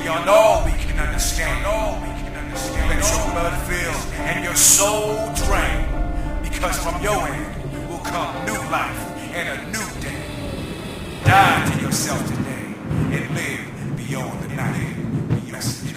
beyond all we can understand. Let your blood fill and your soul drain, because from your end will come new life and a new day. Die to yourself today and live beyond the night. Message.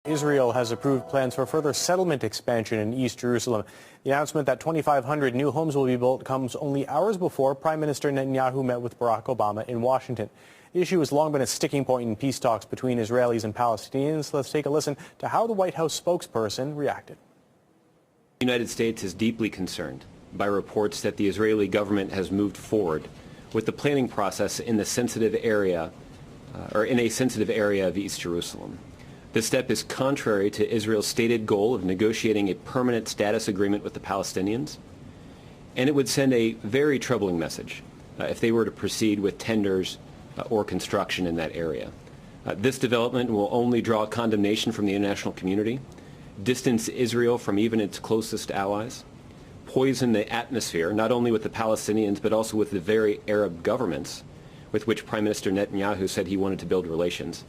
Israel has approved plans for further settlement expansion in East Jerusalem. The announcement that 2,500 new homes will be built comes only hours before Prime Minister Netanyahu met with Barack Obama in Washington. The issue has long been a sticking point in peace talks between Israelis and Palestinians. Let's take a listen to how the White House spokesperson reacted. The United States is deeply concerned by reports that the Israeli government has moved forward with the planning process in the sensitive area, in a sensitive area of East Jerusalem. This step is contrary to Israel's stated goal of negotiating a permanent status agreement with the Palestinians, and it would send a very troubling message if they were to proceed with tenders or construction in that area. This development will only draw condemnation from the international community, distance Israel from even its closest allies, poison the atmosphere not only with the Palestinians but also with the very Arab governments with which Prime Minister Netanyahu said he wanted to build relations.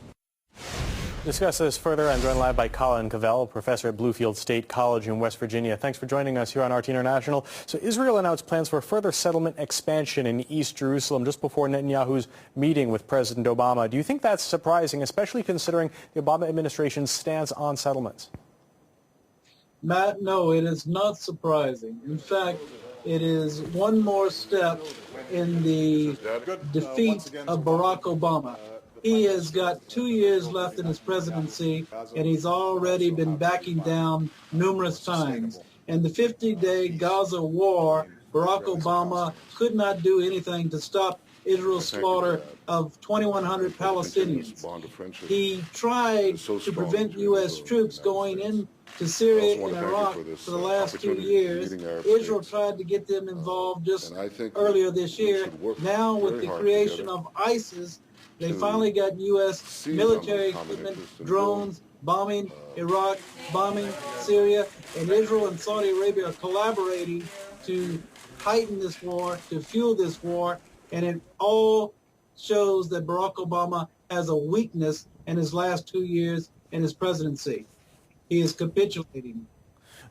To discuss this further, I'm joined live by Colin Cavell, professor at Bluefield State College in West Virginia. Thanks for joining us here on RT International. So Israel announced plans for further settlement expansion in East Jerusalem just before Netanyahu's meeting with President Obama. Do you think that's surprising, especially considering the Obama administration's stance on settlements? Matt, no, it is not surprising. In fact, it is one more step in the defeat of Barack Obama. He has got 2 years left in his presidency, and he's already been backing down numerous times. In the 50-day Gaza war, Barack Obama could not do anything to stop Israel's slaughter of 2,100 Palestinians. He tried to prevent U.S. troops going into Syria and Iraq for the last 2 years. Israel tried to get them involved just earlier this year. Now, with the creation of ISIS, they finally got U.S. military equipment, drones, bombing Iraq, bombing Syria, and Israel and Saudi Arabia are collaborating to heighten this war, to fuel this war, and it all shows that Barack Obama has a weakness in his last 2 years in his presidency. He is capitulating.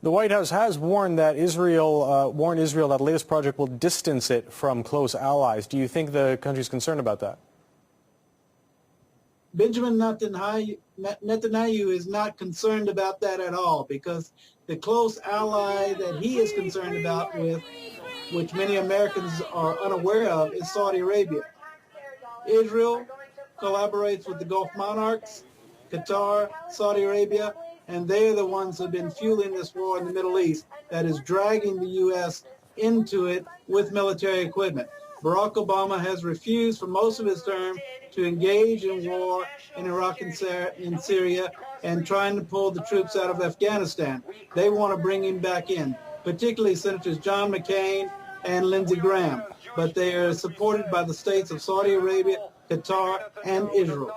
The White House has warned that Israel that the latest project will distance it from close allies. Do you think the country's concerned about that? Benjamin Netanyahu is not concerned about that at all, because the close ally that he is concerned about with, which many Americans are unaware of, is Saudi Arabia. Israel collaborates with the Gulf monarchs, Qatar, Saudi Arabia, and they're the ones who have been fueling this war in the Middle East that is dragging the U.S. into it with military equipment. Barack Obama has refused for most of his term to engage in war in Iraq and Syria and trying to pull the troops out of Afghanistan. They want to bring him back in, particularly Senators John McCain and Lindsey Graham. But they are supported by the states of Saudi Arabia, Qatar, and Israel.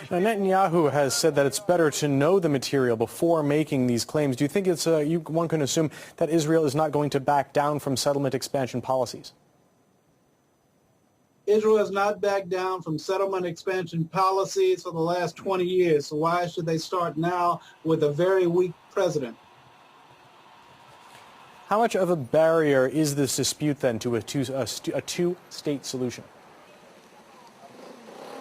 Now, Netanyahu has said that it's better to know the material before making these claims. Do you think it's one can assume that Israel is not going to back down from settlement expansion policies? Israel has not backed down from settlement expansion policies for the last 20 years, so why should they start now with a very weak president? How much of a barrier is this dispute then to a two-state solution?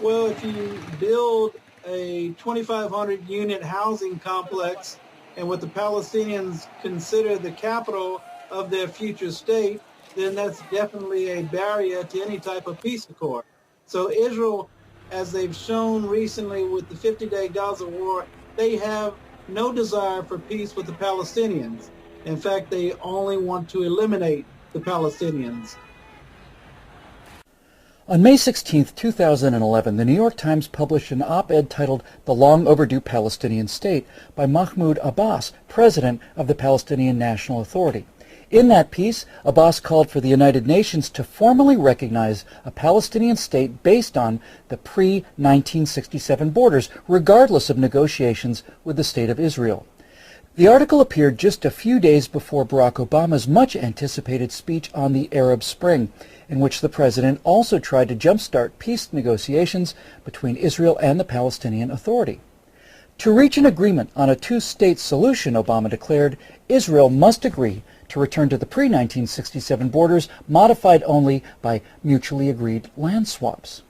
Well, if you build a 2,500-unit housing complex and what the Palestinians consider the capital of their future state, then that's definitely a barrier to any type of peace accord. So Israel, as they've shown recently with the 50-day Gaza war, they have no desire for peace with the Palestinians. In fact, they only want to eliminate the Palestinians. On May 16, 2011, the New York Times published an op-ed titled "The Long Overdue Palestinian State" by Mahmoud Abbas, president of the Palestinian National Authority. In that piece, Abbas called for the United Nations to formally recognize a Palestinian state based on the pre-1967 borders, regardless of negotiations with the State of Israel. The article appeared just a few days before Barack Obama's much-anticipated speech on the Arab Spring, in which the president also tried to jumpstart peace negotiations between Israel and the Palestinian Authority. To reach an agreement on a two-state solution, Obama declared, Israel must agree to return to the pre-1967 borders, modified only by mutually agreed land swaps.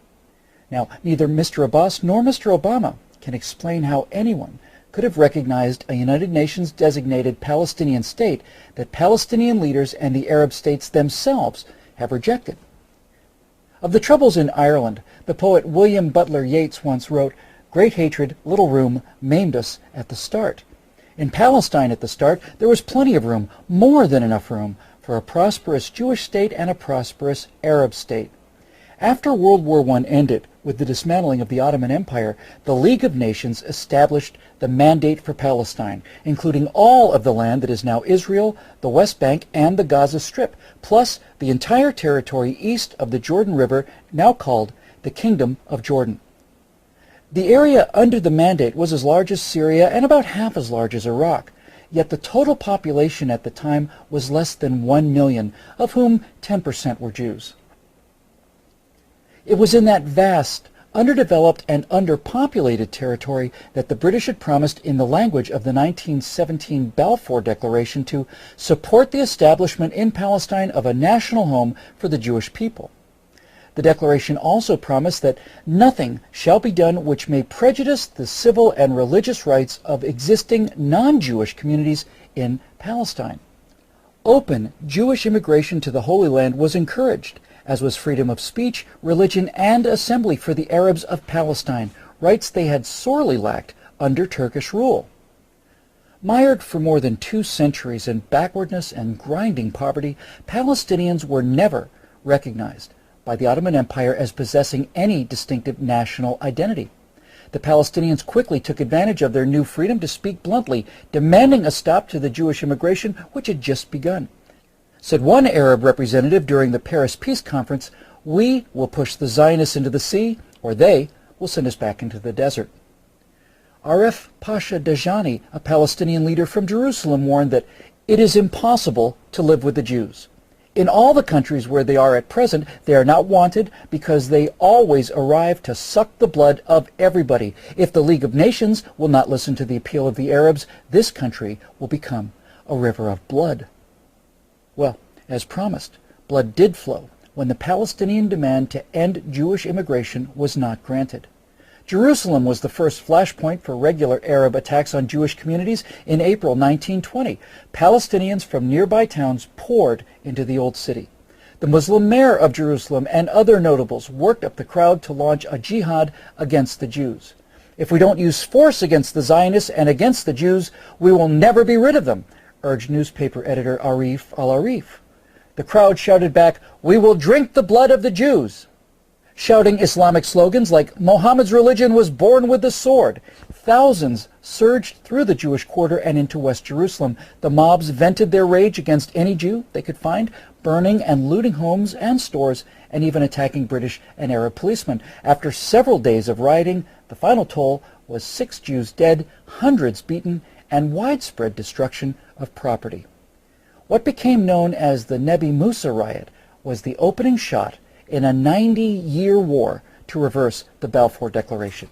Now, neither Mr. Abbas nor Mr. Obama can explain how anyone could have recognized a United Nations designated Palestinian state that Palestinian leaders and the Arab states themselves have rejected. Of the troubles in Ireland, the poet William Butler Yeats once wrote, "Great hatred, little room, maimed us at the start." In Palestine at the start, there was plenty of room, more than enough room, for a prosperous Jewish state and a prosperous Arab state. After World War I ended, with the dismantling of the Ottoman Empire, the League of Nations established the Mandate for Palestine, including all of the land that is now Israel, the West Bank, and the Gaza Strip, plus the entire territory east of the Jordan River, now called the Kingdom of Jordan. The area under the Mandate was as large as Syria and about half as large as Iraq, yet the total population at the time was less than 1 million, of whom 10% were Jews. It was in that vast, underdeveloped and underpopulated territory that the British had promised in the language of the 1917 Balfour Declaration to support the establishment in Palestine of a national home for the Jewish people. The declaration also promised that nothing shall be done which may prejudice the civil and religious rights of existing non-Jewish communities in Palestine. Open Jewish immigration to the Holy Land was encouraged, as was freedom of speech, religion, and assembly for the Arabs of Palestine, rights they had sorely lacked under Turkish rule. Mired for more than 2 centuries in backwardness and grinding poverty, Palestinians were never recognized by the Ottoman Empire as possessing any distinctive national identity. The Palestinians quickly took advantage of their new freedom to speak bluntly, demanding a stop to the Jewish immigration which had just begun. Said one Arab representative during the Paris Peace Conference, "We will push the Zionists into the sea, or they will send us back into the desert." Aref Pasha Dajani, a Palestinian leader from Jerusalem, warned that it is impossible to live with the Jews. In all the countries where they are at present, they are not wanted because they always arrive to suck the blood of everybody. If the League of Nations will not listen to the appeal of the Arabs, this country will become a river of blood. Well, as promised, blood did flow when the Palestinian demand to end Jewish immigration was not granted. Jerusalem was the first flashpoint for regular Arab attacks on Jewish communities in April 1920. Palestinians from nearby towns poured into the old city. The Muslim mayor of Jerusalem and other notables worked up the crowd to launch a jihad against the Jews. "If we don't use force against the Zionists and against the Jews, we will never be rid of them," urged newspaper editor Arif al-Arif. The crowd shouted back, "We will drink the blood of the Jews," shouting Islamic slogans like "Muhammad's religion was born with the sword." Thousands surged through the Jewish quarter and into West Jerusalem. The mobs vented their rage against any Jew they could find, burning and looting homes and stores, and even attacking British and Arab policemen. After several days of rioting, the final toll was 6 Jews dead, hundreds beaten, and widespread destruction of property. What became known as the Nebi Musa riot was the opening shot in a 90-year war to reverse the Balfour Declaration.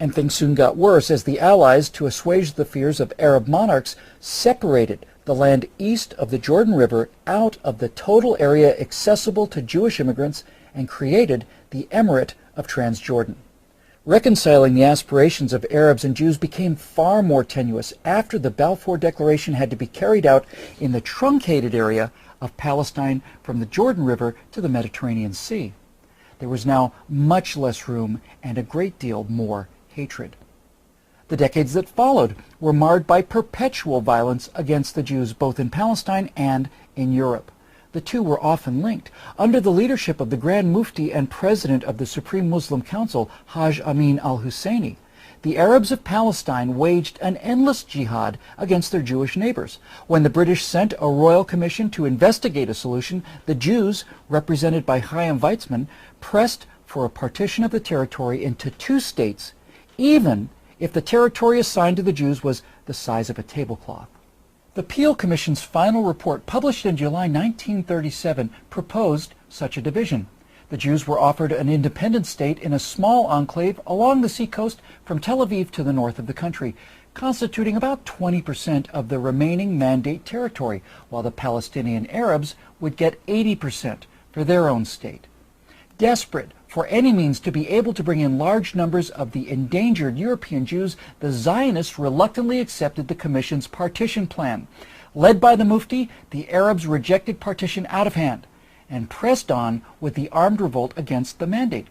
And things soon got worse as the Allies, to assuage the fears of Arab monarchs, separated the land east of the Jordan River out of the total area accessible to Jewish immigrants and created the Emirate of Transjordan. Reconciling the aspirations of Arabs and Jews became far more tenuous after the Balfour Declaration had to be carried out in the truncated area of Palestine from the Jordan River to the Mediterranean Sea. There was now much less room and a great deal more hatred. The decades that followed were marred by perpetual violence against the Jews both in Palestine and in Europe. The two were often linked. Under the leadership of the Grand Mufti and President of the Supreme Muslim Council, Haj Amin al-Husseini, the Arabs of Palestine waged an endless jihad against their Jewish neighbors. When the British sent a royal commission to investigate a solution, the Jews, represented by Chaim Weizmann, pressed for a partition of the territory into 2 states, even if the territory assigned to the Jews was the size of a tablecloth. The Peel Commission's final report, published in July 1937, proposed such a division. The Jews were offered an independent state in a small enclave along the seacoast from Tel Aviv to the north of the country, constituting about 20% of the remaining mandate territory, while the Palestinian Arabs would get 80% for their own state. Desperate for any means to be able to bring in large numbers of the endangered European Jews, the Zionists reluctantly accepted the Commission's partition plan. Led by the Mufti, the Arabs rejected partition out of hand and pressed on with the armed revolt against the mandate.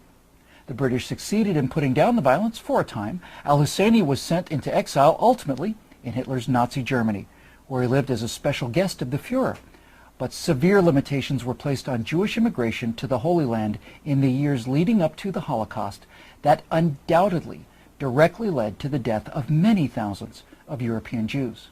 The British succeeded in putting down the violence for a time. Al-Husseini was sent into exile, ultimately in Hitler's Nazi Germany, where he lived as a special guest of the Führer. But severe limitations were placed on Jewish immigration to the Holy Land in the years leading up to the Holocaust that undoubtedly directly led to the death of many thousands of European Jews.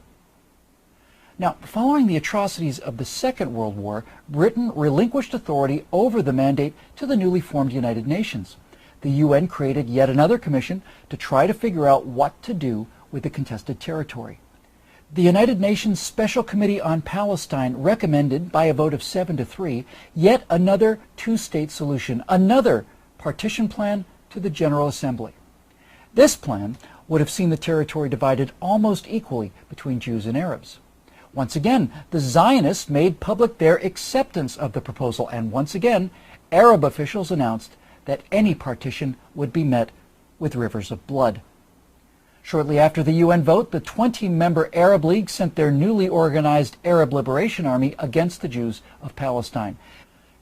Now, following the atrocities of the Second World War, Britain relinquished authority over the mandate to the newly formed United Nations. The UN created yet another commission to try to figure out what to do with the contested territory. The United Nations Special Committee on Palestine recommended, by a vote of 7-3, yet another two-state solution, another partition plan to the General Assembly. This plan would have seen the territory divided almost equally between Jews and Arabs. Once again, the Zionists made public their acceptance of the proposal, and once again, Arab officials announced that any partition would be met with rivers of blood. Shortly after the UN vote, the 20-member Arab League sent their newly organized Arab Liberation Army against the Jews of Palestine.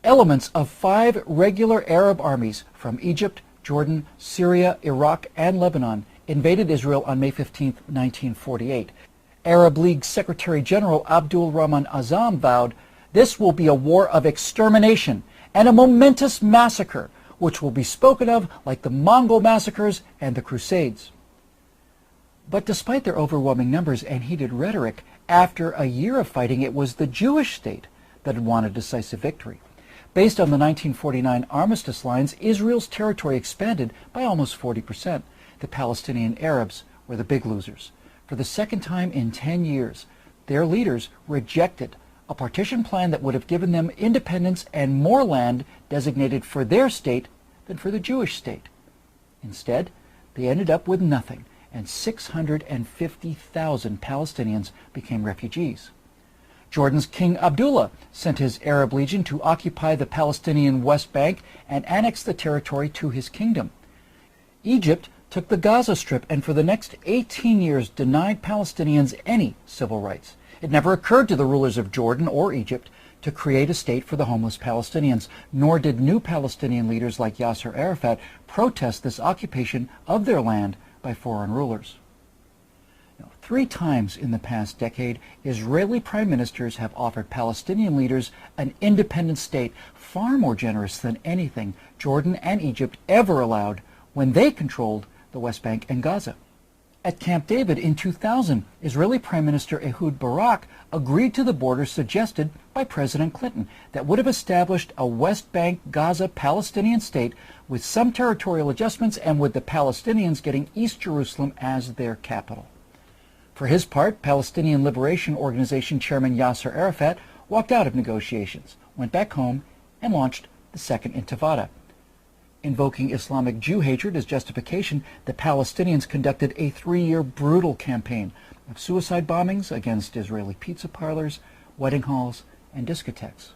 Elements of 5 regular Arab armies from Egypt, Jordan, Syria, Iraq, and Lebanon invaded Israel on May 15, 1948. Arab League Secretary General Abdul Rahman Azam vowed, "This will be a war of extermination and a momentous massacre, which will be spoken of like the Mongol massacres and the Crusades." But despite their overwhelming numbers and heated rhetoric, after a year of fighting, it was the Jewish state that had won a decisive victory. Based on the 1949 armistice lines, Israel's territory expanded by almost 40%. The Palestinian Arabs were the big losers. For the second time in 10 years, their leaders rejected a partition plan that would have given them independence and more land designated for their state than for the Jewish state. Instead, they ended up with nothing, and 650,000 Palestinians became refugees. Jordan's King Abdullah sent his Arab Legion to occupy the Palestinian West Bank and annex the territory to his kingdom. Egypt took the Gaza Strip and for the next 18 years denied Palestinians any civil rights. It never occurred to the rulers of Jordan or Egypt to create a state for the homeless Palestinians, nor did new Palestinian leaders like Yasser Arafat protest this occupation of their land by foreign rulers. Now, 3 times in the past decade, Israeli prime ministers have offered Palestinian leaders an independent state far more generous than anything Jordan and Egypt ever allowed when they controlled the West Bank and Gaza. At Camp David in 2000, Israeli Prime Minister Ehud Barak agreed to the border suggested by President Clinton that would have established a West Bank Gaza Palestinian state with some territorial adjustments and with the Palestinians getting East Jerusalem as their capital. For his part, Palestinian Liberation Organization Chairman Yasser Arafat walked out of negotiations, went back home, and launched the Second Intifada. Invoking Islamic Jew hatred as justification, the Palestinians conducted a 3-year brutal campaign of suicide bombings against Israeli pizza parlors, wedding halls, and discotheques.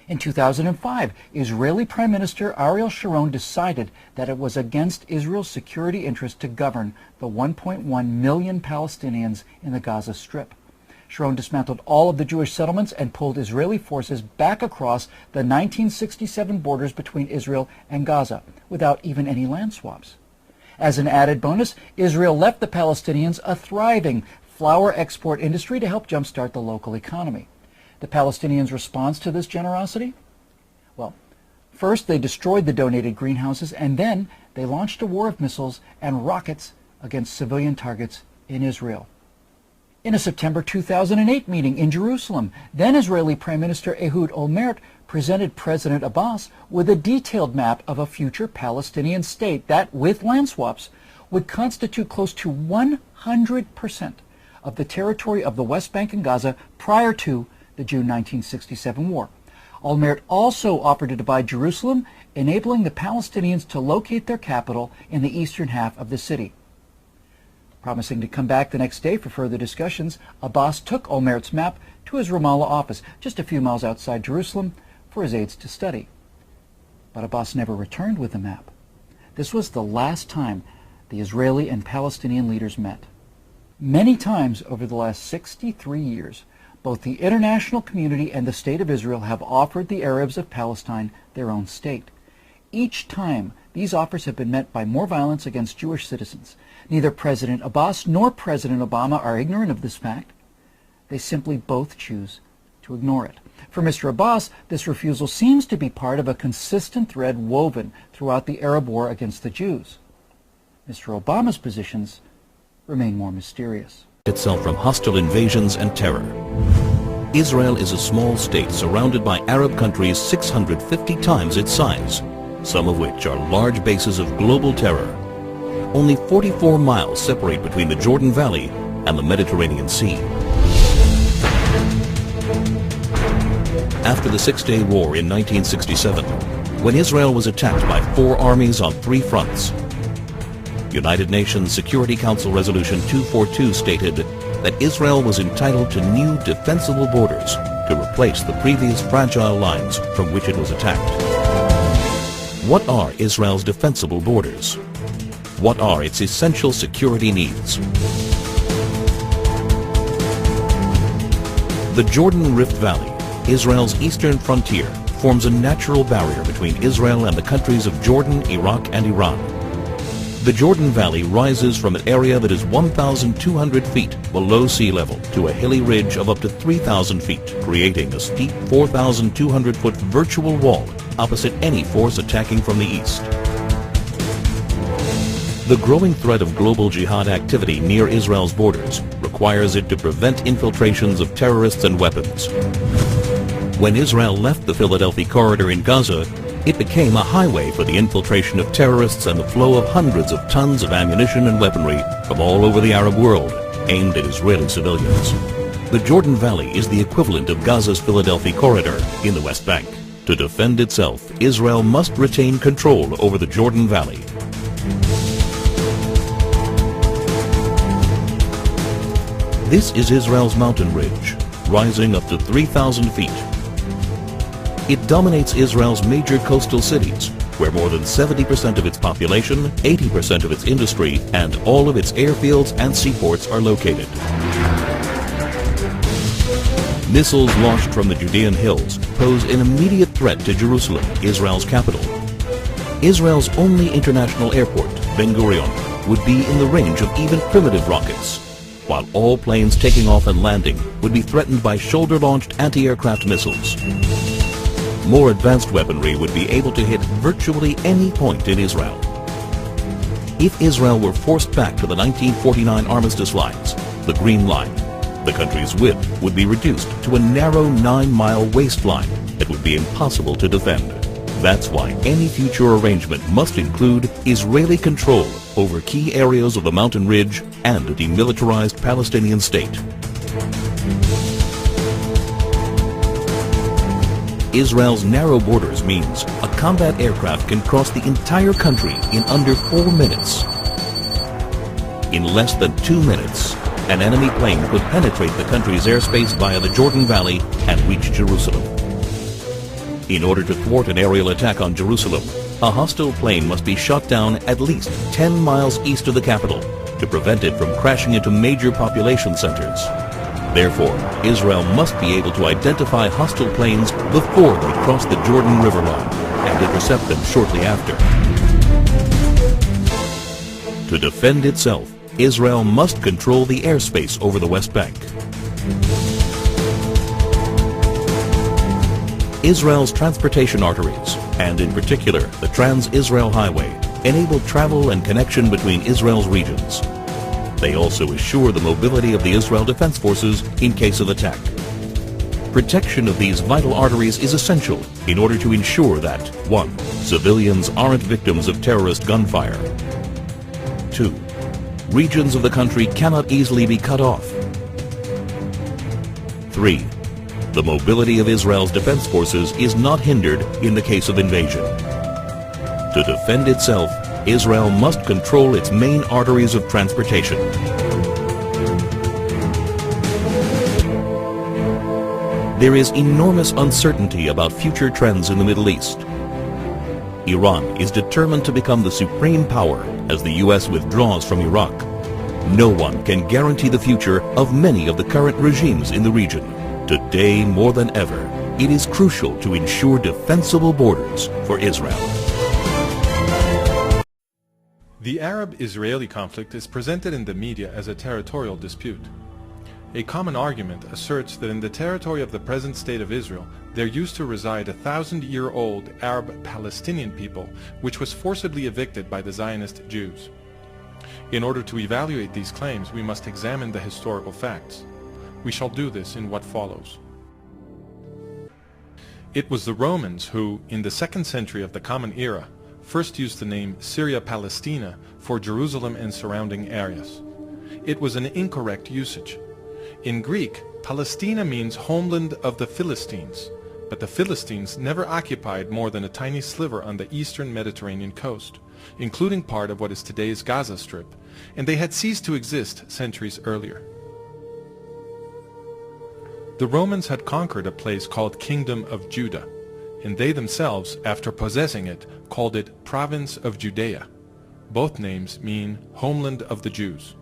In 2005, Israeli Prime Minister Ariel Sharon decided that it was against Israel's security interest to govern the 1.1 million Palestinians in the Gaza Strip. Sharon dismantled all of the Jewish settlements and pulled Israeli forces back across the 1967 borders between Israel and Gaza without even any land swaps. As an added bonus, Israel left the Palestinians a thriving flour export industry to help jumpstart the local economy. The Palestinians' response to this generosity? Well, first they destroyed the donated greenhouses, and then they launched a war of missiles and rockets against civilian targets in Israel. In a September 2008 meeting in Jerusalem, then Israeli Prime Minister Ehud Olmert presented President Abbas with a detailed map of a future Palestinian state that, with land swaps, would constitute close to 100% of the territory of the West Bank and Gaza prior to the June 1967 war. Olmert also offered to divide Jerusalem, enabling the Palestinians to locate their capital in the eastern half of the city. Promising to come back the next day for further discussions, Abbas took Olmert's map to his Ramallah office, just a few miles outside Jerusalem, for his aides to study. But Abbas never returned with the map. This was the last time the Israeli and Palestinian leaders met. Many times over the last 63 years, both the international community and the State of Israel have offered the Arabs of Palestine their own state. Each time, these offers have been met by more violence against Jewish citizens. Neither President Abbas nor President Obama are ignorant of this fact. They simply both choose to ignore it. For Mr. Abbas, this refusal seems to be part of a consistent thread woven throughout the Arab war against the Jews. Mr. Obama's positions remain more mysterious. Itself from hostile invasions and terror. Israel is a small state surrounded by Arab countries 650 times its size, some of which are large bases of global terror. Only 44 miles separate between the Jordan Valley and the Mediterranean Sea. After the Six-Day War in 1967, when Israel was attacked by 4 armies on 3 fronts, United Nations Security Council Resolution 242 stated that Israel was entitled to new defensible borders to replace the previous fragile lines from which it was attacked. What are Israel's defensible borders? What are its essential security needs? The Jordan Rift Valley, Israel's eastern frontier, forms a natural barrier between Israel and the countries of Jordan, Iraq, and Iran. The Jordan Valley rises from an area that is 1,200 feet below sea level to a hilly ridge of up to 3,000 feet, creating a steep 4,200-foot virtual wall opposite any force attacking from the east. The growing threat of global jihad activity near Israel's borders requires it to prevent infiltrations of terrorists and weapons. When Israel left the Philadelphia corridor in Gaza, it became a highway for the infiltration of terrorists and the flow of hundreds of tons of ammunition and weaponry from all over the Arab world, aimed at Israeli civilians. The Jordan Valley is the equivalent of Gaza's Philadelphia corridor in the West Bank. To defend itself, Israel must retain control over the Jordan Valley. This is Israel's mountain ridge, rising up to 3,000 feet. It dominates Israel's major coastal cities, where more than 70% of its population, 80% of its industry, and all of its airfields and seaports are located. Missiles launched from the Judean hills pose an immediate threat to Jerusalem, Israel's capital. Israel's only international airport, Ben Gurion, would be in the range of even primitive rockets, while all planes taking off and landing would be threatened by shoulder-launched anti-aircraft missiles. More advanced weaponry would be able to hit virtually any point in Israel. If Israel were forced back to the 1949 armistice lines, the Green Line, the country's width would be reduced to a narrow 9-mile waistline that would be impossible to defend. That's why any future arrangement must include Israeli control over key areas of the mountain ridge and a demilitarized Palestinian state. Israel's narrow borders means a combat aircraft can cross the entire country in under 4 minutes. In less than 2 minutes, an enemy plane could penetrate the country's airspace via the Jordan Valley and reach Jerusalem. In order to thwart an aerial attack on Jerusalem, a hostile plane must be shot down at least 10 miles east of the capital to prevent it from crashing into major population centers. Therefore, Israel must be able to identify hostile planes before they cross the Jordan River line and intercept them shortly after. To defend itself, Israel must control the airspace over the West Bank. Israel's transportation arteries, and in particular the Trans-Israel Highway, enable travel and connection between Israel's regions. They also assure the mobility of the Israel Defense Forces in case of attack. Protection of these vital arteries is essential in order to ensure that 1. Civilians aren't victims of terrorist gunfire. 2. regions of the country cannot easily be cut off. 3. The mobility of Israel's defense forces is not hindered in the case of invasion. To defend itself, Israel must control its main arteries of transportation. There is enormous uncertainty about future trends in the Middle East. Iran is determined to become the supreme power as the U.S. withdraws from Iraq. No one can guarantee the future of many of the current regimes in the region. Today, more than ever, it is crucial to ensure defensible borders for Israel. The Arab-Israeli conflict is presented in the media as a territorial dispute. A common argument asserts that in the territory of the present state of Israel, there used to reside a 1,000-year-old Arab-Palestinian people, which was forcibly evicted by the Zionist Jews. In order to evaluate these claims, we must examine the historical facts. We shall do this in what follows. It was the Romans who, in the 2nd century of the Common Era, first used the name Syria Palestina for Jerusalem and surrounding areas. It was an incorrect usage. In Greek, Palestina means homeland of the Philistines, but the Philistines never occupied more than a tiny sliver on the eastern Mediterranean coast, including part of what is today's Gaza Strip, and they had ceased to exist centuries earlier. The Romans had conquered a place called Kingdom of Judah, and they themselves, after possessing it, called it Province of Judea. Both names mean homeland of the Jews.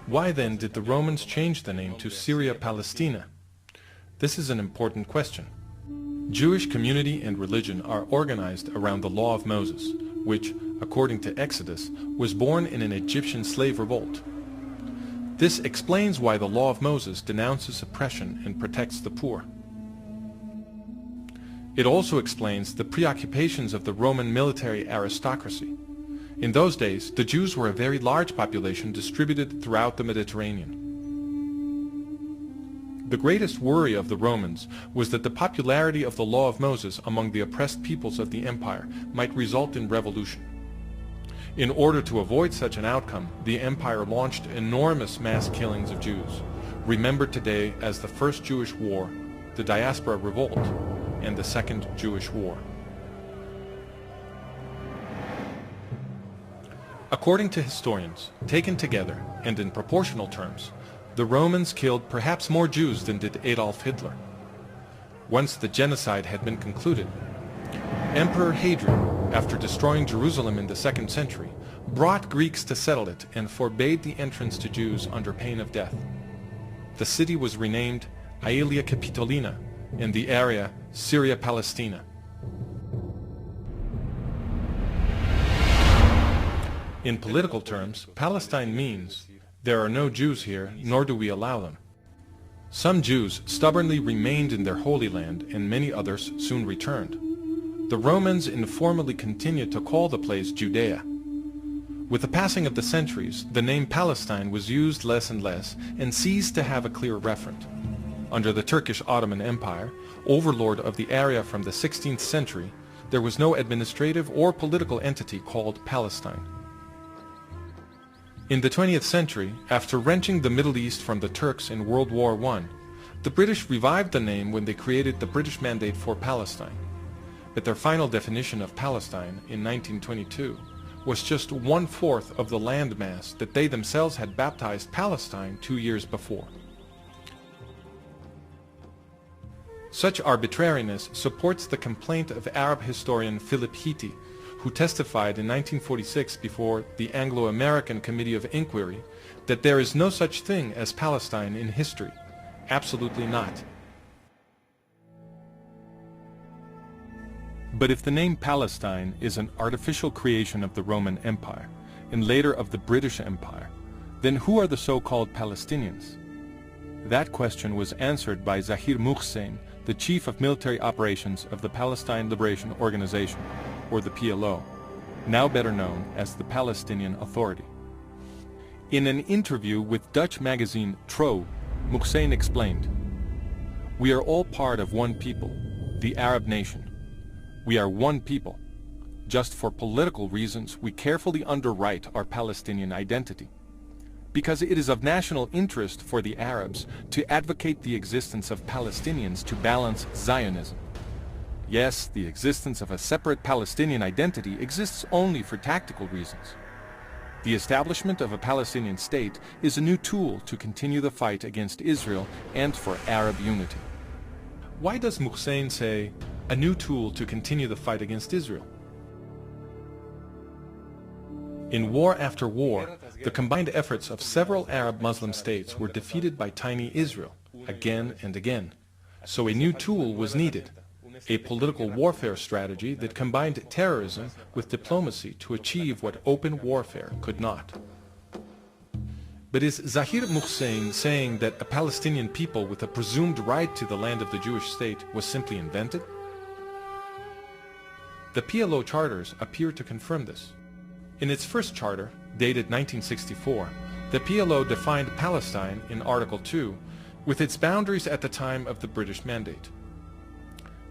Why then did the Romans change the name to Syria Palestina? This is an important question. Jewish community and religion are organized around the Law of Moses, which, according to Exodus, was born in an Egyptian slave revolt. This explains why the Law of Moses denounces oppression and protects the poor. It also explains the preoccupations of the Roman military aristocracy. In those days, the Jews were a very large population distributed throughout the Mediterranean. The greatest worry of the Romans was that the popularity of the Law of Moses among the oppressed peoples of the empire might result in revolution. In order to avoid such an outcome, the empire launched enormous mass killings of Jews, remembered today as the First Jewish War, the Diaspora Revolt, and the Second Jewish War. According to historians, taken together and in proportional terms, the Romans killed perhaps more Jews than did Adolf Hitler. Once the genocide had been concluded, Emperor Hadrian, after destroying Jerusalem in the 2nd century, brought Greeks to settle it and forbade the entrance to Jews under pain of death. The city was renamed Aelia Capitolina and the area Syria Palestina. In political terms, Palestine means, there are no Jews here, nor do we allow them. Some Jews stubbornly remained in their Holy Land, and many others soon returned. The Romans informally continued to call the place Judea. With the passing of the centuries, the name Palestine was used less and less, and ceased to have a clear referent. Under the Turkish Ottoman Empire, overlord of the area from the 16th century, there was no administrative or political entity called Palestine. In the 20th century, after wrenching the Middle East from the Turks in World War I, the British revived the name when they created the British Mandate for Palestine. But their final definition of Palestine in 1922 was just 1/4 of the landmass that they themselves had baptized Palestine 2 years before. Such arbitrariness supports the complaint of Arab historian Philip Hitti, who testified in 1946 before the Anglo-American Committee of Inquiry that there is no such thing as Palestine in history. Absolutely not. But if the name Palestine is an artificial creation of the Roman Empire, and later of the British Empire, then who are the so-called Palestinians? That question was answered by Zahir Muhsin, the chief of military operations of the Palestine Liberation Organization, or the PLO, now better known as the Palestinian Authority. In an interview with Dutch magazine Trouw, Muhsin explained, "We are all part of one people, the Arab nation. We are one people. just for political reasons we carefully underwrite our Palestinian identity, because it is of national interest for the Arabs to advocate the existence of Palestinians to balance Zionism. Yes, the existence of a separate Palestinian identity exists only for tactical reasons. The establishment of a Palestinian state is a new tool to continue the fight against Israel and for Arab unity. Why does Hussein say, a new tool to continue the fight against Israel? In war after war, the combined efforts of several Arab Muslim states were defeated by tiny Israel, again and again. So a new tool was needed, a political warfare strategy that combined terrorism with diplomacy to achieve what open warfare could not. But is Zahir Hussein saying that a Palestinian people with a presumed right to the land of the Jewish state was simply invented? The PLO charters appear to confirm this. In its first charter, dated 1964, the PLO defined Palestine in Article 2 with its boundaries at the time of the British Mandate.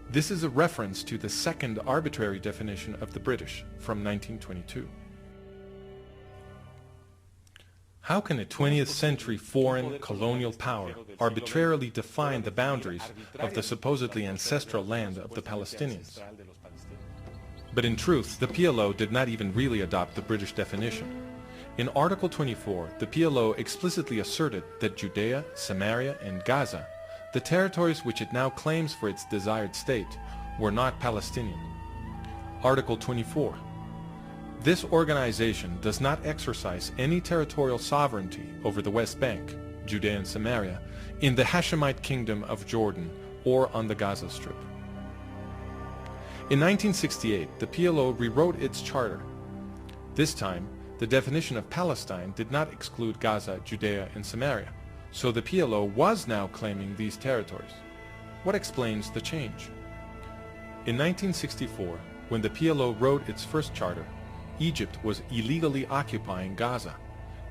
This is a reference to the second arbitrary definition of the British from 1922. How can a 20th century foreign colonial power arbitrarily define the boundaries of the supposedly ancestral land of the Palestinians? But in truth, the PLO did not even really adopt the British definition. In Article 24, the PLO explicitly asserted that Judea, Samaria, and Gaza, the territories which it now claims for its desired state, were not Palestinian. Article 24. This organization does not exercise any territorial sovereignty over the West Bank, Judea and Samaria, in the Hashemite Kingdom of Jordan, or on the Gaza Strip. In 1968, the PLO rewrote its charter. This time, the definition of Palestine did not exclude Gaza, Judea, and Samaria, so the PLO was now claiming these territories. What explains the change? In 1964, when the PLO wrote its first charter, Egypt was illegally occupying Gaza,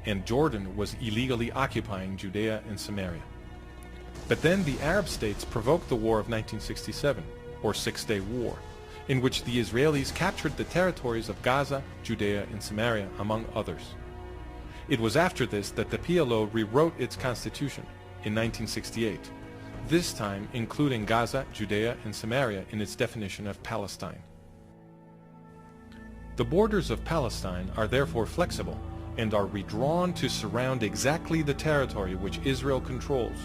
and Jordan was illegally occupying Judea and Samaria. But then the Arab states provoked the War of 1967, or Six-Day War, in which the Israelis captured the territories of Gaza, Judea, and Samaria, among others. It was after this that the PLO rewrote its constitution in 1968, this time including Gaza, Judea, and Samaria in its definition of Palestine. The borders of Palestine are therefore flexible and are redrawn to surround exactly the territory which Israel controls.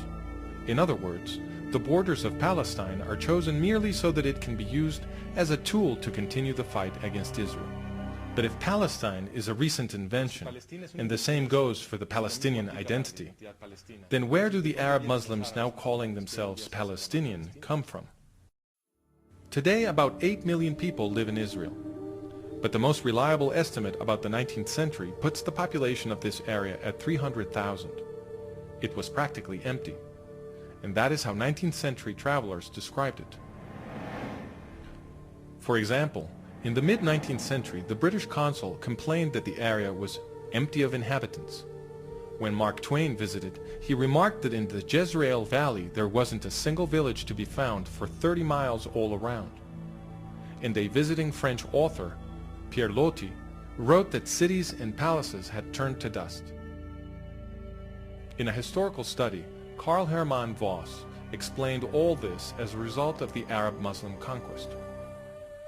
In other words, the borders of Palestine are chosen merely so that it can be used as a tool to continue the fight against Israel. But if Palestine is a recent invention, and the same goes for the Palestinian identity, then where do the Arab Muslims now calling themselves Palestinian come from? Today, about 8 million people live in Israel. But the most reliable estimate about the 19th century puts the population of this area at 300,000. It was practically empty. And that is how 19th century travelers described it. For example, in the mid-19th century, the British consul complained that the area was empty of inhabitants. When Mark Twain visited, he remarked that in the Jezreel Valley there wasn't a single village to be found for 30 miles all around. And a visiting French author, Pierre Loti, wrote that cities and palaces had turned to dust. In a historical study, Karl Hermann Voss explained all this as a result of the Arab-Muslim conquest.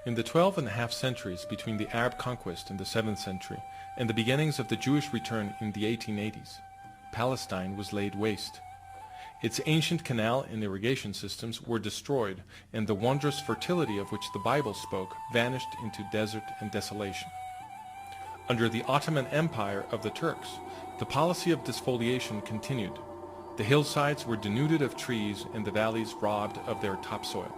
In the 12.5 centuries between the Arab conquest in the 7th century and the beginnings of the Jewish return in the 1880s, Palestine was laid waste. Its ancient canal and irrigation systems were destroyed, and the wondrous fertility of which the Bible spoke vanished into desert and desolation. Under the Ottoman Empire of the Turks, the policy of desfoliation continued. The hillsides were denuded of trees and the valleys robbed of their topsoil.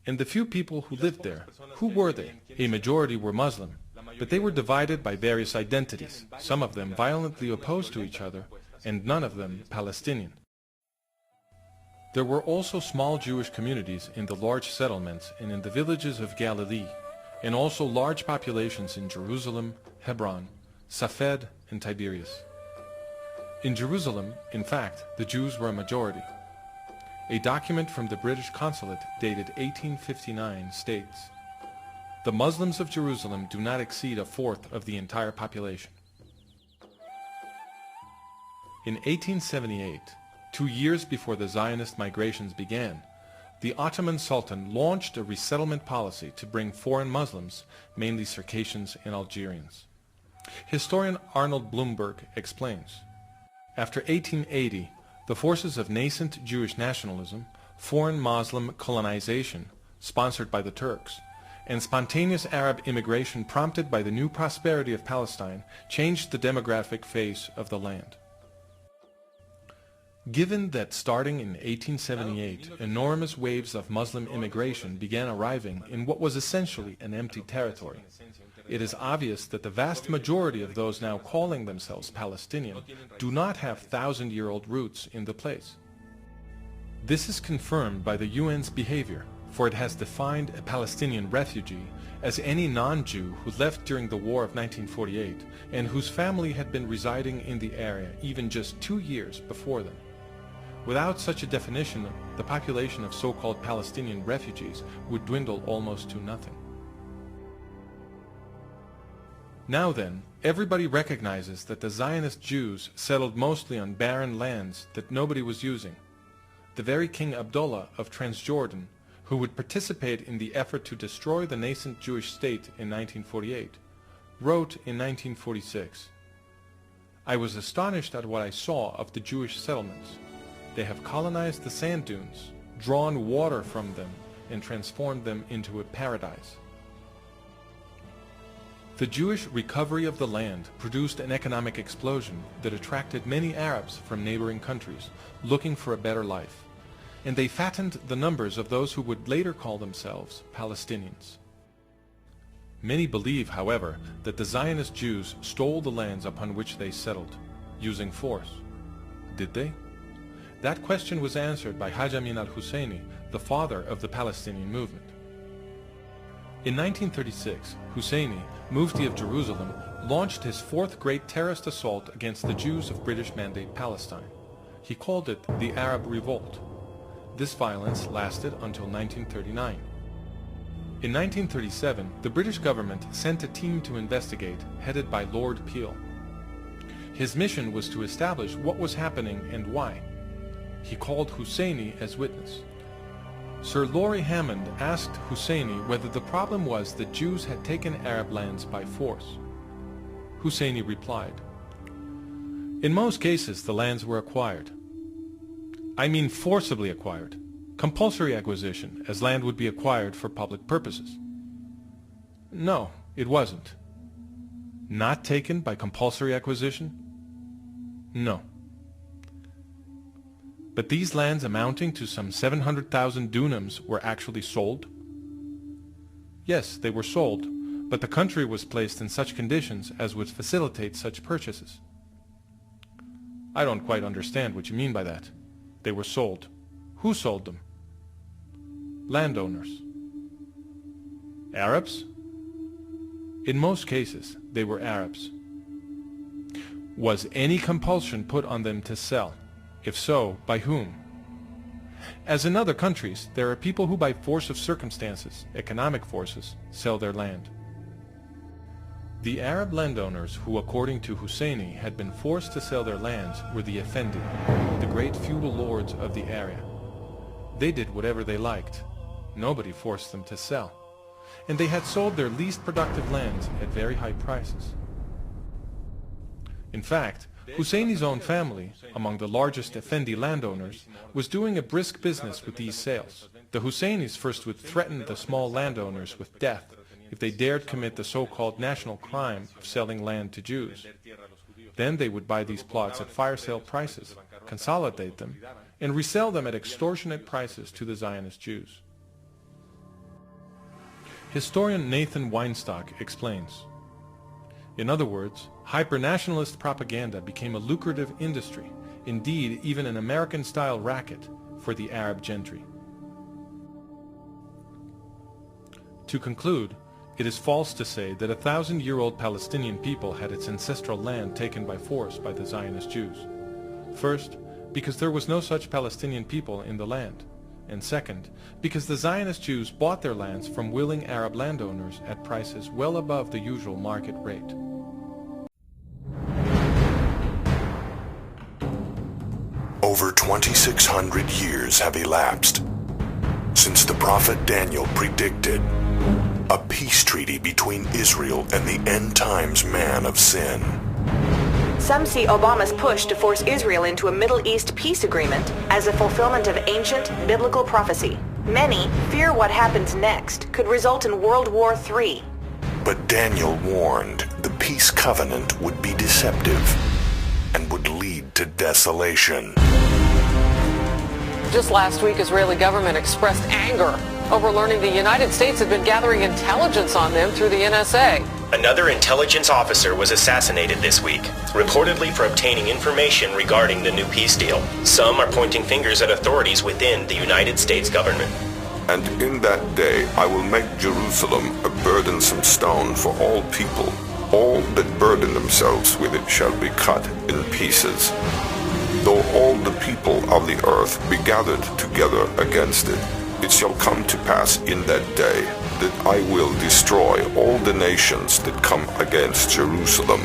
And the few people who lived there, who were they? A majority were Muslim, but they were divided by various identities, some of them violently opposed to each other, and none of them Palestinian. There were also small Jewish communities in the large settlements and in the villages of Galilee, and also large populations in Jerusalem, Hebron, Safed, and Tiberias. In Jerusalem, in fact, the Jews were a majority. A document from the British consulate dated 1859 states, "The Muslims of Jerusalem do not exceed a fourth of the entire population." In 1878, 2 years before the Zionist migrations began, the Ottoman Sultan launched a resettlement policy to bring foreign Muslims, mainly Circassians and Algerians. Historian Arnold Blumberg explains, after 1880, the forces of nascent Jewish nationalism, foreign Muslim colonization, sponsored by the Turks, and spontaneous Arab immigration prompted by the new prosperity of Palestine changed the demographic face of the land. Given that starting in 1878, enormous waves of Muslim immigration began arriving in what was essentially an empty territory, it is obvious that the vast majority of those now calling themselves Palestinian do not have thousand-year-old roots in the place. This is confirmed by the UN's behavior, for it has defined a Palestinian refugee as any non-Jew who left during the War of 1948 and whose family had been residing in the area even just 2 years before them. Without such a definition, the population of so-called Palestinian refugees would dwindle almost to nothing. Now then, everybody recognizes that the Zionist Jews settled mostly on barren lands that nobody was using. The very King Abdullah of Transjordan, who would participate in the effort to destroy the nascent Jewish state in 1948, wrote in 1946, "I was astonished at what I saw of the Jewish settlements. They have colonized the sand dunes, drawn water from them, and transformed them into a paradise." The Jewish recovery of the land produced an economic explosion that attracted many Arabs from neighboring countries looking for a better life, and they fattened the numbers of those who would later call themselves Palestinians. Many believe, however, that the Zionist Jews stole the lands upon which they settled, using force. Did they? That question was answered by Haj Amin al-Husseini, the father of the Palestinian movement. In 1936, Husseini, Mufti of Jerusalem, launched his fourth great terrorist assault against the Jews of British Mandate Palestine. He called it the Arab Revolt. This violence lasted until 1939. In 1937, the British government sent a team to investigate, headed by Lord Peel. His mission was to establish what was happening and why. He called Husseini as witness. Sir Laurie Hammond asked Husseini whether the problem was that Jews had taken Arab lands by force. Husseini replied, "In most cases the lands were acquired. I mean forcibly acquired. Compulsory acquisition, as land would be acquired for public purposes." "No, it wasn't." "Not taken by compulsory acquisition?" "No." "But these lands amounting to some 700,000 dunams were actually sold?" "Yes, they were sold, but the country was placed in such conditions as would facilitate such purchases." "I don't quite understand what you mean by that. They were sold. Who sold them?" "Landowners." "Arabs?" "In most cases, they were Arabs." "Was any compulsion put on them to sell? If so, by whom?" "As in other countries, there are people who by force of circumstances, economic forces, sell their land." The Arab landowners who, according to Husseini, had been forced to sell their lands were the Effendi, the great feudal lords of the area. They did whatever they liked. Nobody forced them to sell. And they had sold their least productive lands at very high prices. In fact, Husseini's own family, among the largest Effendi landowners, was doing a brisk business with these sales. The Husseinis first would threaten the small landowners with death if they dared commit the so-called national crime of selling land to Jews. Then they would buy these plots at fire sale prices, consolidate them, and resell them at extortionate prices to the Zionist Jews. Historian Nathan Weinstock explains, in other words, hyper-nationalist propaganda became a lucrative industry, indeed even an American-style racket, for the Arab gentry. To conclude, it is false to say that a 1,000-year-old Palestinian people had its ancestral land taken by force by the Zionist Jews. First, because there was no such Palestinian people in the land. And second, because the Zionist Jews bought their lands from willing Arab landowners at prices well above the usual market rate. Over 2,600 years have elapsed since the prophet Daniel predicted a peace treaty between Israel and the end times man of sin. Some see Obama's push to force Israel into a Middle East peace agreement as a fulfillment of ancient biblical prophecy. Many fear what happens next could result in World War III. But Daniel warned the peace covenant would be deceptive and would lead to desolation. Just last week, Israeli government expressed anger over learning the United States had been gathering intelligence on them through the NSA. Another intelligence officer was assassinated this week, reportedly for obtaining information regarding the new peace deal. Some are pointing fingers at authorities within the United States government. And in that day I will make Jerusalem a burdensome stone for all people. All that burden themselves with it shall be cut in pieces. Though all the people of the earth be gathered together against it, it shall come to pass in that day that I will destroy all the nations that come against Jerusalem.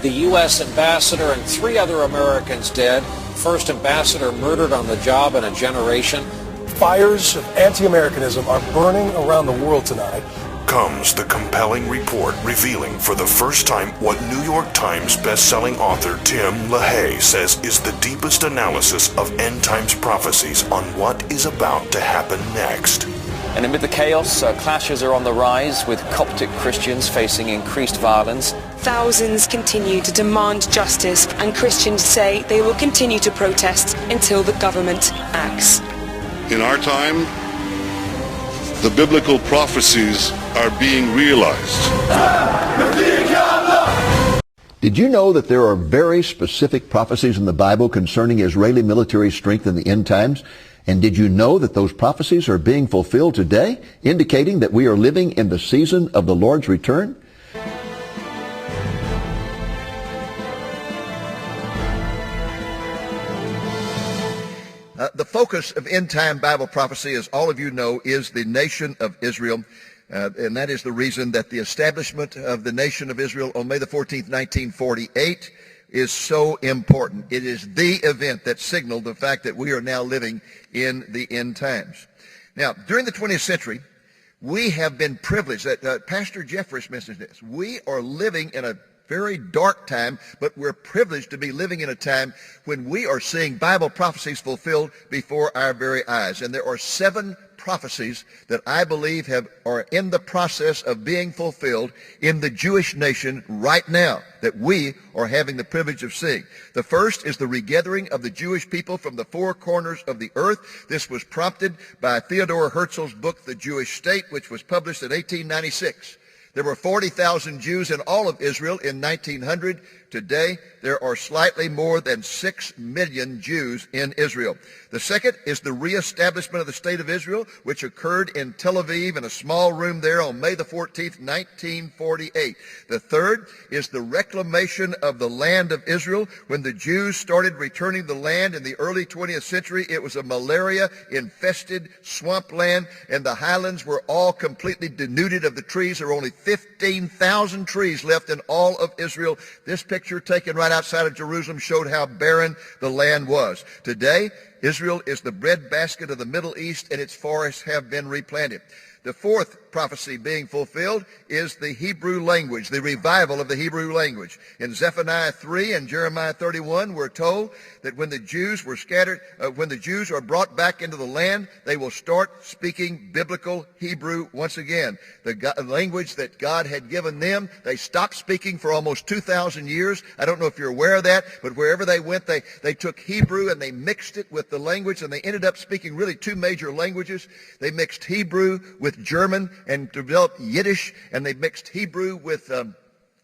The U.S. ambassador and 3 other Americans dead. First ambassador murdered on the job in a generation. Fires of anti-Americanism are burning around the world tonight. Comes the compelling report revealing for the first time what New York Times best-selling author Tim LaHaye says is the deepest analysis of end times prophecies on what is about to happen next. And amid the chaos, clashes are on the rise, with Coptic Christians facing increased violence. Thousands continue to demand justice, and Christians say they will continue to protest until the government acts. In our time, the biblical prophecies are being realized. Did you know that there are very specific prophecies in the Bible concerning Israeli military strength in the end times? And did you know that those prophecies are being fulfilled today, indicating that we are living in the season of the Lord's return? The focus of end-time Bible prophecy, as all of you know, is the nation of Israel. And that is the reason that the establishment of the nation of Israel on May the 14th, 1948 is so important. It is the event that signaled the fact that we are now living in the end times. Now, during the 20th century, we have been privileged. Pastor Jeffress mentioned this. We are living in a very dark time, but we're privileged to be living in a time when we are seeing Bible prophecies fulfilled before our very eyes. And there are 7 prophecies that I believe are in the process of being fulfilled in the Jewish nation right now that we are having the privilege of seeing. The first is the regathering of the Jewish people from the 4 corners of the earth. This was prompted by Theodore Herzl's book, The Jewish State, which was published in 1896. There were 40,000 Jews in all of Israel in 1900. Today, there are slightly more than 6 million Jews in Israel. The second is the reestablishment of the State of Israel, which occurred in Tel Aviv in a small room there on May the 14th, 1948. The third is the reclamation of the land of Israel. When the Jews started returning the land in the early 20th century, it was a malaria-infested swampland, and the highlands were all completely denuded of the trees. There were only 15,000 trees left in all of Israel. This picture taken right outside of Jerusalem showed how barren the land was. Today, Israel is the breadbasket of the Middle East, and its forests have been replanted. The fourth prophecy being fulfilled is the Hebrew language, the revival of the Hebrew language. In Zephaniah 3 and Jeremiah 31, we're told that when the Jews were scattered, when the Jews are brought back into the land, they will start speaking biblical Hebrew once again. The language that God had given them, they stopped speaking for almost 2,000 years. I don't know if you're aware of that, but wherever they went, they took Hebrew and they mixed it with the language, and they ended up speaking really 2 major languages. They mixed Hebrew with German and developed Yiddish, and they mixed Hebrew with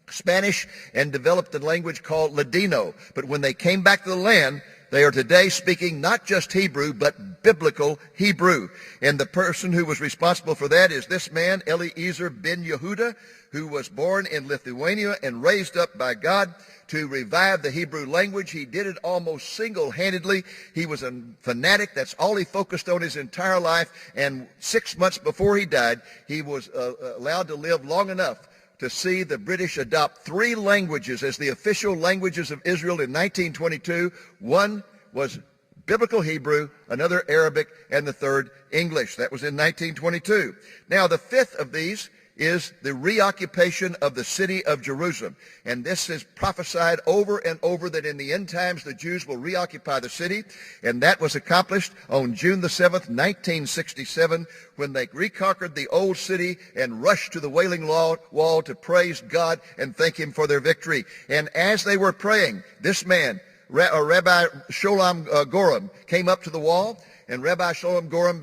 Spanish and developed a language called Ladino. But when they came back to the land, They are today speaking not just Hebrew, but biblical Hebrew. And the person who was responsible for that is this man, Eliezer ben Yehuda, who was born in Lithuania and raised up by God to revive the Hebrew language. He did it almost single-handedly. He was a fanatic. That's all he focused on his entire life. And 6 months before he died, he was allowed to live long enough to see the British adopt 3 languages as the official languages of Israel in 1922. One was Biblical Hebrew, another Arabic, and the third English. That was in 1922. Now, the 5th of these is the reoccupation of the city of Jerusalem. And this is prophesied over and over that in the end times the Jews will reoccupy the city. And that was accomplished on June the 7th, 1967, when they reconquered the old city and rushed to the Wailing Wall to praise God and thank him for their victory. And as they were praying, this man, Rabbi Sholem Goram, came up to the wall. And Rabbi Sholem Goram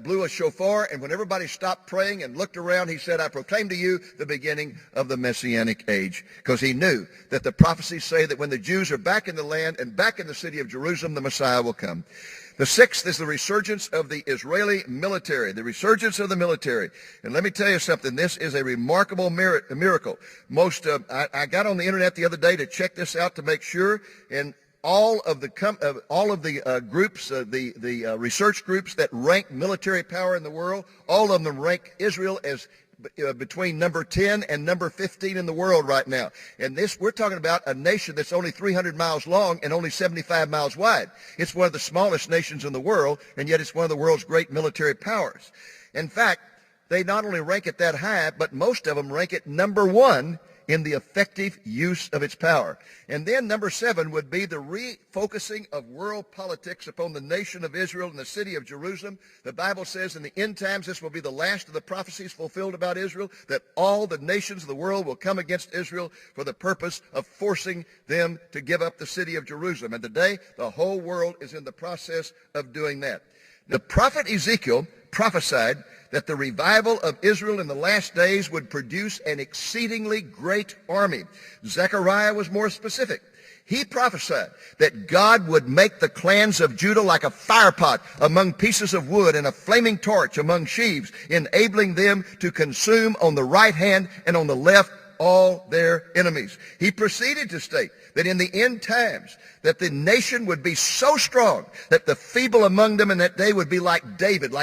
blew a shofar, and when everybody stopped praying and looked around, he said, I proclaim to you the beginning of the Messianic age. Because he knew that the prophecies say that when the Jews are back in the land and back in the city of Jerusalem, the Messiah will come. The 6th is the resurgence of the Israeli military, the resurgence of the military. And let me tell you something, this is a remarkable miracle. I got on the internet the other day to check this out to make sure, and all of the groups, the research groups that rank military power in the world, all of them rank Israel as between number 10 and number 15 in the world right now. And we're talking about a nation that's only 300 miles long and only 75 miles wide. It's one of the smallest nations in the world, and yet it's one of the world's great military powers. In fact, they not only rank it that high, but most of them rank it number 1 in the effective use of its power. And then number 7 would be the refocusing of world politics upon the nation of Israel and the city of Jerusalem. The Bible says in the end times this will be the last of the prophecies fulfilled about Israel, that all the nations of the world will come against Israel for the purpose of forcing them to give up the city of Jerusalem. And today the whole world is in the process of doing that. The prophet Ezekiel prophesied that the revival of Israel in the last days would produce an exceedingly great army. Zechariah was more specific. He prophesied that God would make the clans of Judah like a firepot among pieces of wood and a flaming torch among sheaves, enabling them to consume on the right hand and on the left all their enemies. He proceeded to state that in the end times that the nation would be so strong that the feeble among them in that day would be like David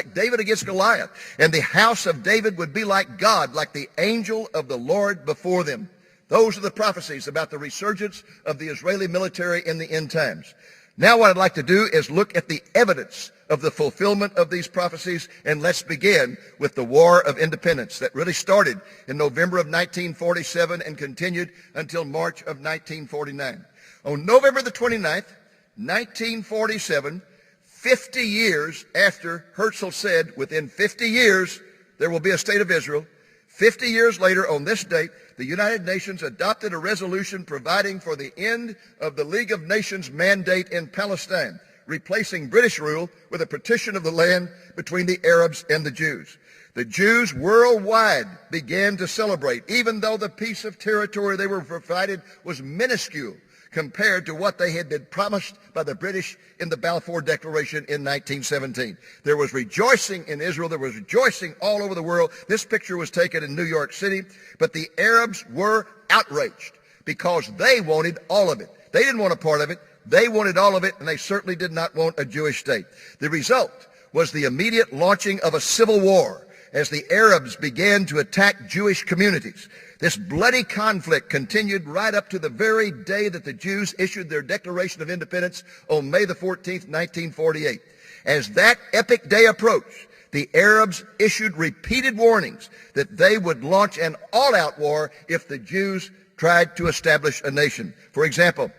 against Goliath, and the house of David would be like God, like the angel of the Lord before them. Those are the prophecies about the resurgence of the Israeli military in the end times. Now what I'd like to do is look at the evidence of the fulfillment of these prophecies, and let's begin with the War of Independence that really started in November of 1947 and continued until March of 1949. On November the 29th, 1947, 50 years after Herzl said within 50 years there will be a state of Israel, 50 years later on this date, the United Nations adopted a resolution providing for the end of the League of Nations mandate in Palestine, replacing British rule with a partition of the land between the Arabs and the Jews. The Jews worldwide began to celebrate, even though the piece of territory they were provided was minuscule compared to what they had been promised by the British in the Balfour Declaration in 1917. There was rejoicing in Israel. There was rejoicing all over the world. This picture was taken in New York City, but the Arabs were outraged because they wanted all of it. They didn't want a part of it. They wanted all of it, and they certainly did not want a Jewish state. The result was the immediate launching of a civil war as the Arabs began to attack Jewish communities. This bloody conflict continued right up to the very day that the Jews issued their Declaration of Independence on May the 14th, 1948. As that epic day approached, the Arabs issued repeated warnings that they would launch an all-out war if the Jews tried to establish a nation. For example,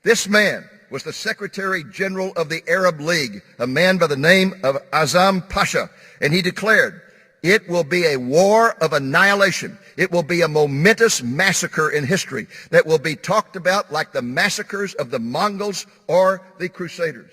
this man was the Secretary General of the Arab League, a man by the name of Azam Pasha, and he declared, "It will be a war of annihilation. It will be a momentous massacre in history that will be talked about like the massacres of the Mongols or the Crusaders."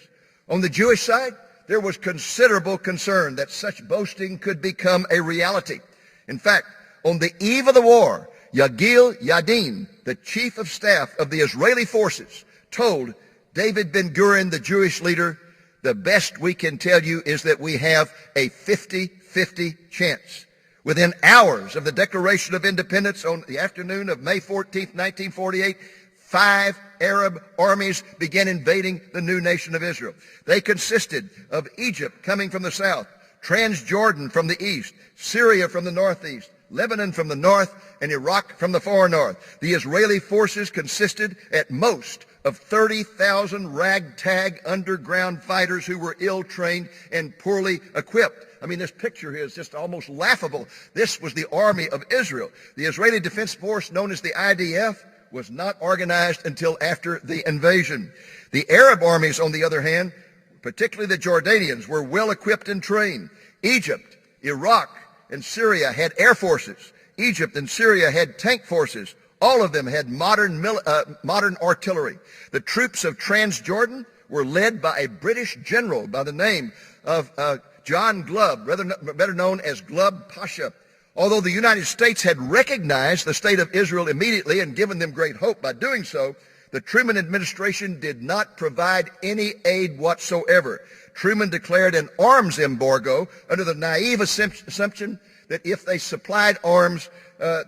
On the Jewish side, there was considerable concern that such boasting could become a reality. In fact, on the eve of the war, Yagil Yadin, the chief of staff of the Israeli forces, told David Ben-Gurion, the Jewish leader, the best we can tell you is that we have a 50-50 chance. Within hours of the Declaration of Independence on the afternoon of May 14th, 1948, 5 Arab armies began invading the new nation of Israel. They consisted of Egypt coming from the south, Transjordan from the east, Syria from the northeast, Lebanon from the north, and Iraq from the far north. The Israeli forces consisted at most of 30,000 ragtag underground fighters who were ill-trained and poorly equipped. I mean, this picture here is just almost laughable. This was the army of Israel. The Israeli Defense Force, known as the IDF, was not organized until after the invasion. The Arab armies, on the other hand, particularly the Jordanians, were well equipped and trained. Egypt, Iraq, and Syria had air forces. Egypt and Syria had tank forces. All of them had modern artillery. The troops of Transjordan were led by a British general by the name of John Glubb, better known as Glubb Pasha. Although the United States had recognized the state of Israel immediately and given them great hope by doing so, the Truman administration did not provide any aid whatsoever. Truman declared an arms embargo under the naive assumption that if they supplied arms,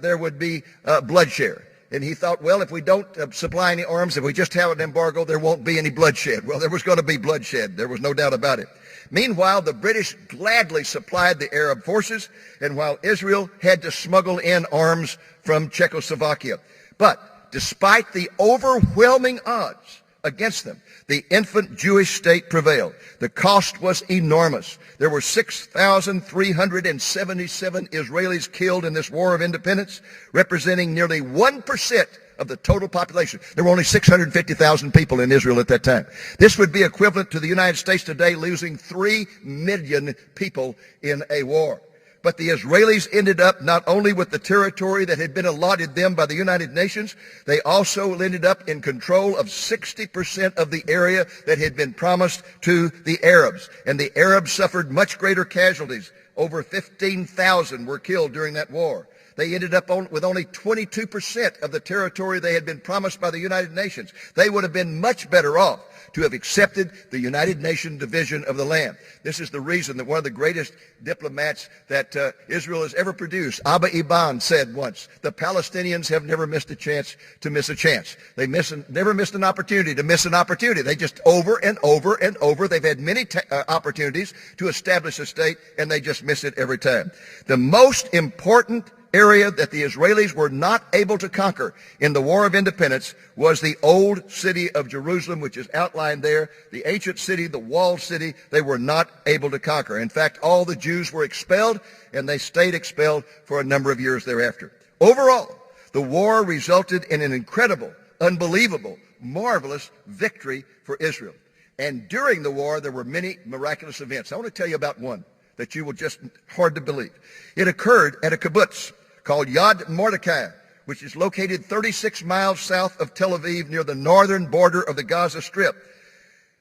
there would be bloodshed. And he thought, well, if we don't supply any arms, if we just have an embargo, there won't be any bloodshed. Well, there was going to be bloodshed. There was no doubt about it. Meanwhile, the British gladly supplied the Arab forces, and while Israel had to smuggle in arms from Czechoslovakia. But despite the overwhelming odds against them, the infant Jewish state prevailed. The cost was enormous. There were 6,377 Israelis killed in this war of independence, representing nearly 1% of the total population. There were only 650,000 people in Israel at that time. This would be equivalent to the United States today losing 3 million people in a war. But the Israelis ended up not only with the territory that had been allotted them by the United Nations, they also ended up in control of 60% of the area that had been promised to the Arabs. And the Arabs suffered much greater casualties. Over 15,000 were killed during that war. They ended up with only 22% of the territory they had been promised by the United Nations. They would have been much better off to have accepted the United Nations division of the land. This is the reason that one of the greatest diplomats that Israel has ever produced, Abba Eban, said once, the Palestinians have never missed a chance to miss a chance. They never missed an opportunity to miss an opportunity. They just over and over and over, they've had many opportunities to establish a state, and they just miss it every time. The most important area that the Israelis were not able to conquer in the War of Independence was the old city of Jerusalem, which is outlined there. The ancient city, the walled city, they were not able to conquer. In fact, all the Jews were expelled, and they stayed expelled for a number of years thereafter. Overall, the war resulted in an incredible, unbelievable, marvelous victory for Israel. And during the war, there were many miraculous events. I want to tell you about one that you will just hard to believe. It occurred at a kibbutz called Yad Mordecai, which is located 36 miles south of Tel Aviv near the northern border of the Gaza Strip.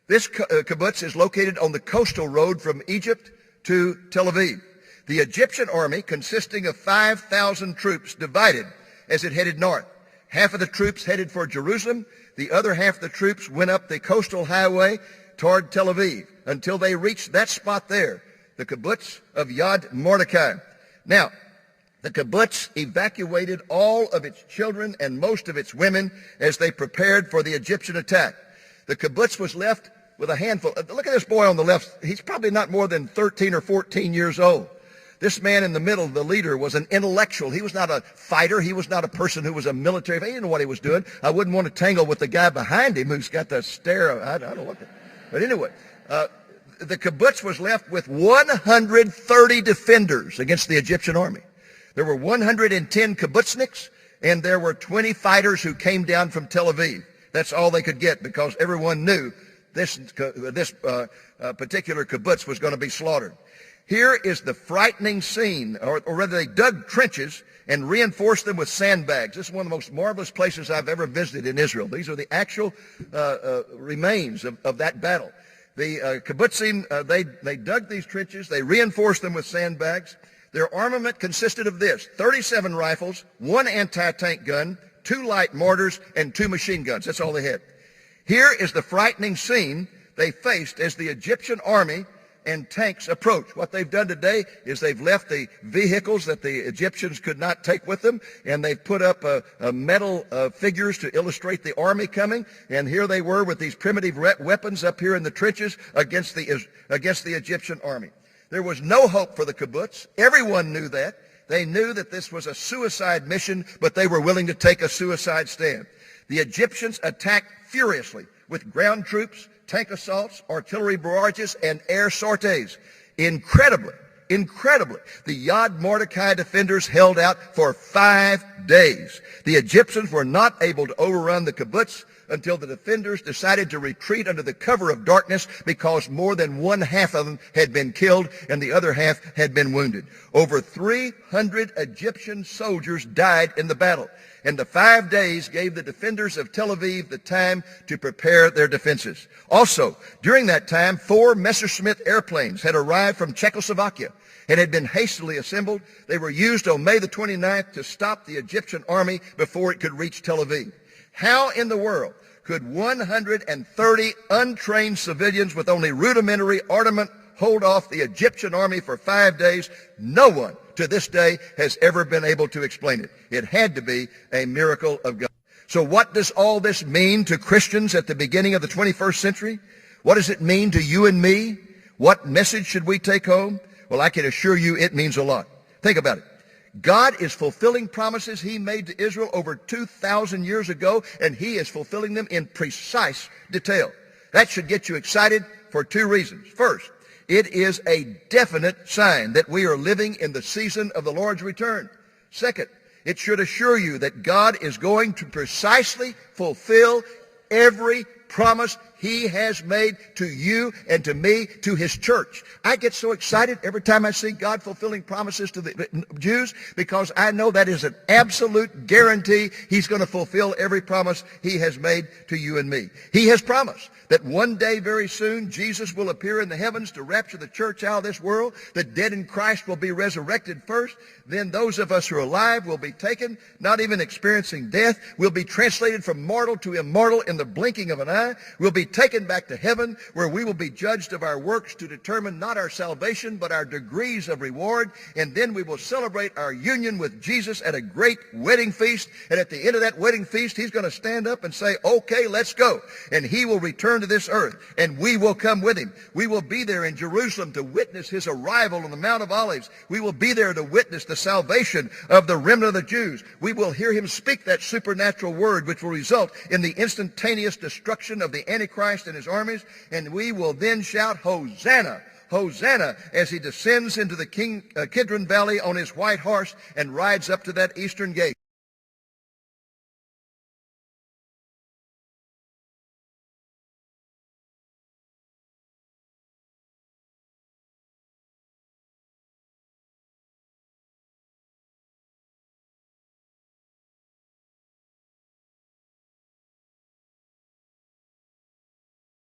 This kibbutz is located on the coastal road from Egypt to Tel Aviv. The Egyptian army, consisting of 5,000 troops, divided as it headed north. Half of the troops headed for Jerusalem. The other half of the troops went up the coastal highway toward Tel Aviv until they reached that spot there, the kibbutz of Yad Mordecai. Now, the kibbutz evacuated all of its children and most of its women as they prepared for the Egyptian attack. The kibbutz was left with a handful. Look at this boy on the left. He's probably not more than 13 or 14 years old. This man in the middle, the leader, was an intellectual. He was not a fighter. He was not a person who was a military. He didn't know what he was doing. I wouldn't want to tangle with the guy behind him who's got the stare. I don't know what. But anyway, the kibbutz was left with 130 defenders against the Egyptian army. There were 110 kibbutzniks, and there were 20 fighters who came down from Tel Aviv. That's all they could get because everyone knew this particular kibbutz was going to be slaughtered. Here is the frightening scene, or rather they dug trenches and reinforced them with sandbags. This is one of the most marvelous places I've ever visited in Israel. These are the actual remains of that battle. The kibbutzim, they dug these trenches, they reinforced them with sandbags. Their armament consisted of this: 37 rifles, 1 anti-tank gun, 2 light mortars, and 2 machine guns. That's all they had. Here is the frightening scene they faced as the Egyptian army and tanks approach. What they've done today is they've left the vehicles that the Egyptians could not take with them, and they've put up metal figures to illustrate the army coming. And here they were with these primitive weapons up here in the trenches against the Egyptian army. There was no hope for the kibbutz. Everyone knew that. They knew that this was a suicide mission, but they were willing to take a suicide stand. The Egyptians attacked furiously with ground troops, tank assaults, artillery barrages, and air sorties. Incredibly, the Yad Mordecai defenders held out for 5 days. The Egyptians were not able to overrun the kibbutz until the defenders decided to retreat under the cover of darkness because more than one half of them had been killed and the other half had been wounded. Over 300 Egyptian soldiers died in the battle, and the 5 days gave the defenders of Tel Aviv the time to prepare their defenses. Also, during that time, 4 Messerschmitt airplanes had arrived from Czechoslovakia and had been hastily assembled. They were used on May the 29th to stop the Egyptian army before it could reach Tel Aviv. How in the world could 130 untrained civilians with only rudimentary armament hold off the Egyptian army for 5 days? No one to this day has ever been able to explain it. It had to be a miracle of God. So what does all this mean to Christians at the beginning of the 21st century? What does it mean to you and me? What message should we take home? Well, I can assure you it means a lot. Think about it. God is fulfilling promises he made to Israel over 2,000 years ago, and he is fulfilling them in precise detail. That should get you excited for 2 reasons. First, it is a definite sign that we are living in the season of the Lord's return. Second, it should assure you that God is going to precisely fulfill every promise he has made to you and to me, to his church. I get so excited every time I see God fulfilling promises to the Jews because I know that is an absolute guarantee he's going to fulfill every promise he has made to you and me. He has promised that one day very soon Jesus will appear in the heavens to rapture the church out of this world. The dead in Christ will be resurrected first. Then those of us who are alive will be taken, not even experiencing death. We'll be translated from mortal to immortal in the blinking of an eye. We'll be taken back to heaven where we will be judged of our works to determine not our salvation but our degrees of reward. And then we will celebrate our union with Jesus at a great wedding feast. And at the end of that wedding feast, he's going to stand up and say, okay, let's go. And he will return to this earth and we will come with him. We will be there in Jerusalem to witness his arrival on the Mount of Olives. We will be there to witness the salvation of the remnant of the Jews. We will hear him speak that supernatural word which will result in the instantaneous destruction of the Antichrist and his armies, and we will then shout, Hosanna, Hosanna, as he descends into the Kidron Valley on his white horse and rides up to that eastern gate.